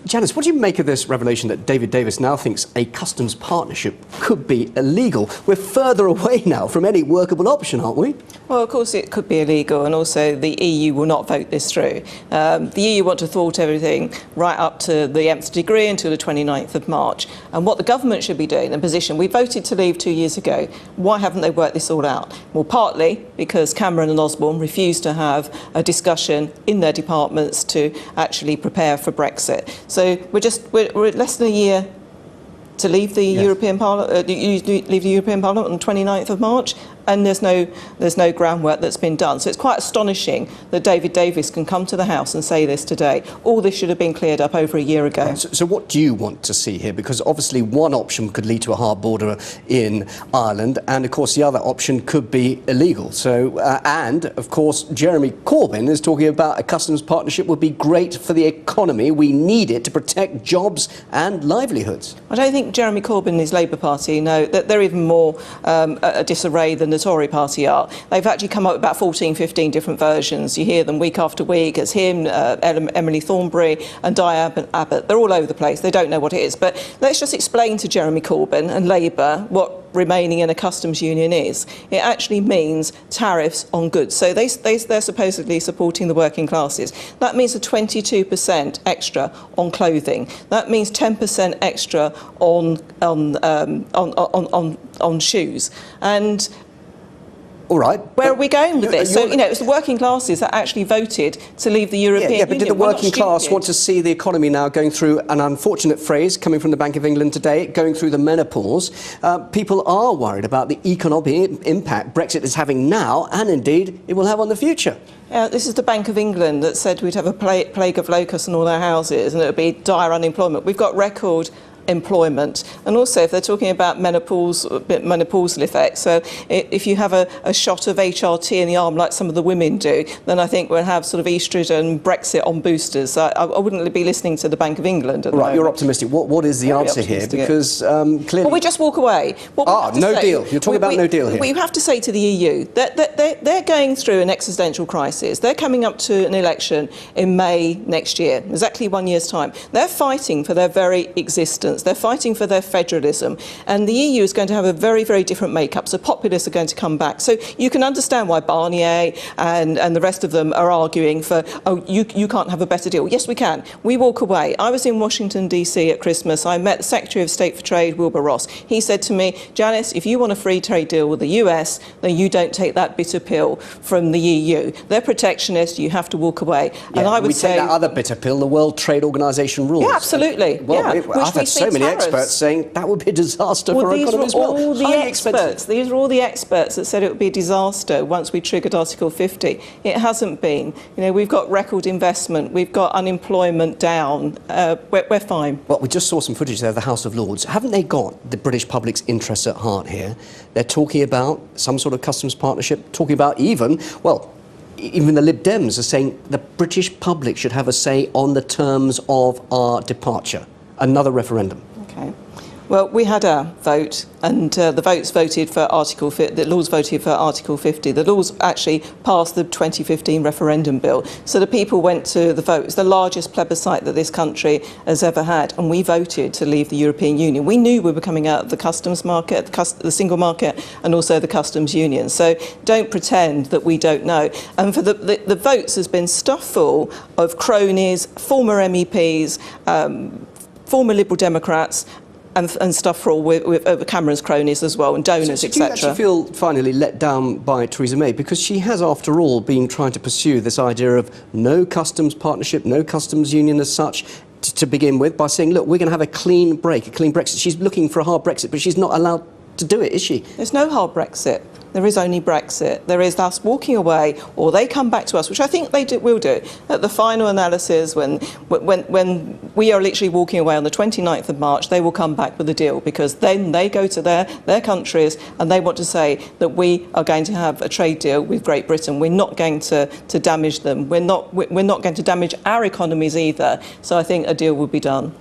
Janice, what do you make of this revelation that David Davis now thinks a customs partnership could be illegal? We're further away now from any workable option, aren't we? Well, of course it could be illegal, and also the EU will not vote this through. The EU want to thwart everything right up to the nth degree until the 29th of March. And what the government should be doing, the position, we voted to leave 2 years ago. Why haven't they worked this all out? Well, partly because Cameron and Osborne refused to have a discussion in their departments to actually prepare for Brexit. So we're less than a year to leave the European Parliament. Leave the European Parliament on the 29th of March, and there's no groundwork that's been done. So it's quite astonishing that David Davis can come to the House and say this today. All this should have been cleared up over a year ago. So what do you want to see here? Because obviously one option could lead to a hard border in Ireland, and of course the other option could be illegal. So and of course Jeremy Corbyn is talking about a customs partnership would be great for the economy. We need it to protect jobs and livelihoods. I don't think Jeremy Corbyn and his Labour Party know that they're even more a disarray than the Tory party are. They've actually come up with about 14, 15 different versions. You hear them week after week. It's him, Emily Thornberry and Diane Abbott. They're all over the place. They don't know what it is. But let's just explain to Jeremy Corbyn and Labour what remaining in a customs union is. It actually means tariffs on goods. So they're supposedly supporting the working classes. That means a 22% extra on clothing. That means 10% extra on shoes. And all right. Where are we going with this? So, you know, it's the working classes that actually voted to leave the European Union. But did the working class want to see the economy now going through an unfortunate phrase coming from the Bank of England today, going through the menopause? People are worried about the economic impact Brexit is having now, and indeed it will have on the future. This is the Bank of England that said we'd have a plague of locusts in all our houses and it would be dire unemployment. We've got record employment, and also if they're talking about menopausal effects, so if you have a shot of HRT in the arm like some of the women do, then I think we'll have sort of estrogen Brexit on boosters. I wouldn't be listening to the Bank of England at the moment. You're optimistic. What is the answer here? Because clearly... Well, we just walk away. No deal. You're talking about no deal here. We have to say to the EU that they're going through an existential crisis. They're coming up to an election in May next year, exactly 1 year's time. They're fighting for their very existence. They're fighting for their federalism, and the EU is going to have a very, very different makeup. So populists are going to come back. So you can understand why Barnier and the rest of them are arguing for, oh, you can't have a better deal. Yes, we can. We walk away. I was in Washington, D.C. at Christmas. I met the Secretary of State for Trade, Wilbur Ross. He said to me, Janice, if you want a free trade deal with the US, then you don't take that bitter pill from the EU. They're protectionist. You have to walk away. Yeah, and I would say take that other bitter pill, the World Trade Organization rules. Yeah, absolutely. Well, I've had so many experts saying that would be a disaster for our economy as well. These are all the experts that said it would be a disaster once we triggered Article 50. It hasn't been. You know, we've got record investment, we've got unemployment down. We're fine. Well, we just saw some footage there of the House of Lords. Haven't they got the British public's interests at heart here? They're talking about some sort of customs partnership, talking about even the Lib Dems are saying the British public should have a say on the terms of our departure. Another referendum. Okay. Well, we had our vote, and the Lords voted for Article 50. The Lords actually passed the 2015 referendum bill. So the people went to the vote. It's the largest plebiscite that this country has ever had, and we voted to leave the European Union. We knew we were coming out of the customs market, the single market, and also the customs union. So don't pretend that we don't know. And for the votes has been stuffed full of cronies, former MEPs, former Liberal Democrats, and stuff for all with Cameron's cronies as well, and donors, etc. Do you actually feel finally let down by Theresa May? Because she has, after all, been trying to pursue this idea of no customs partnership, no customs union as such, to begin with, by saying, look, we're going to have a clean break, a clean Brexit. She's looking for a hard Brexit, but she's not allowed to do it, is she? There's no hard Brexit. There is only Brexit. There is us walking away, or they come back to us, which I think they will do. At the final analysis, when we are literally walking away on the 29th of March, they will come back with a deal, because then they go to their countries and they want to say that we are going to have a trade deal with Great Britain. We're not going to damage them. We're not going to damage our economies either. So I think a deal will be done.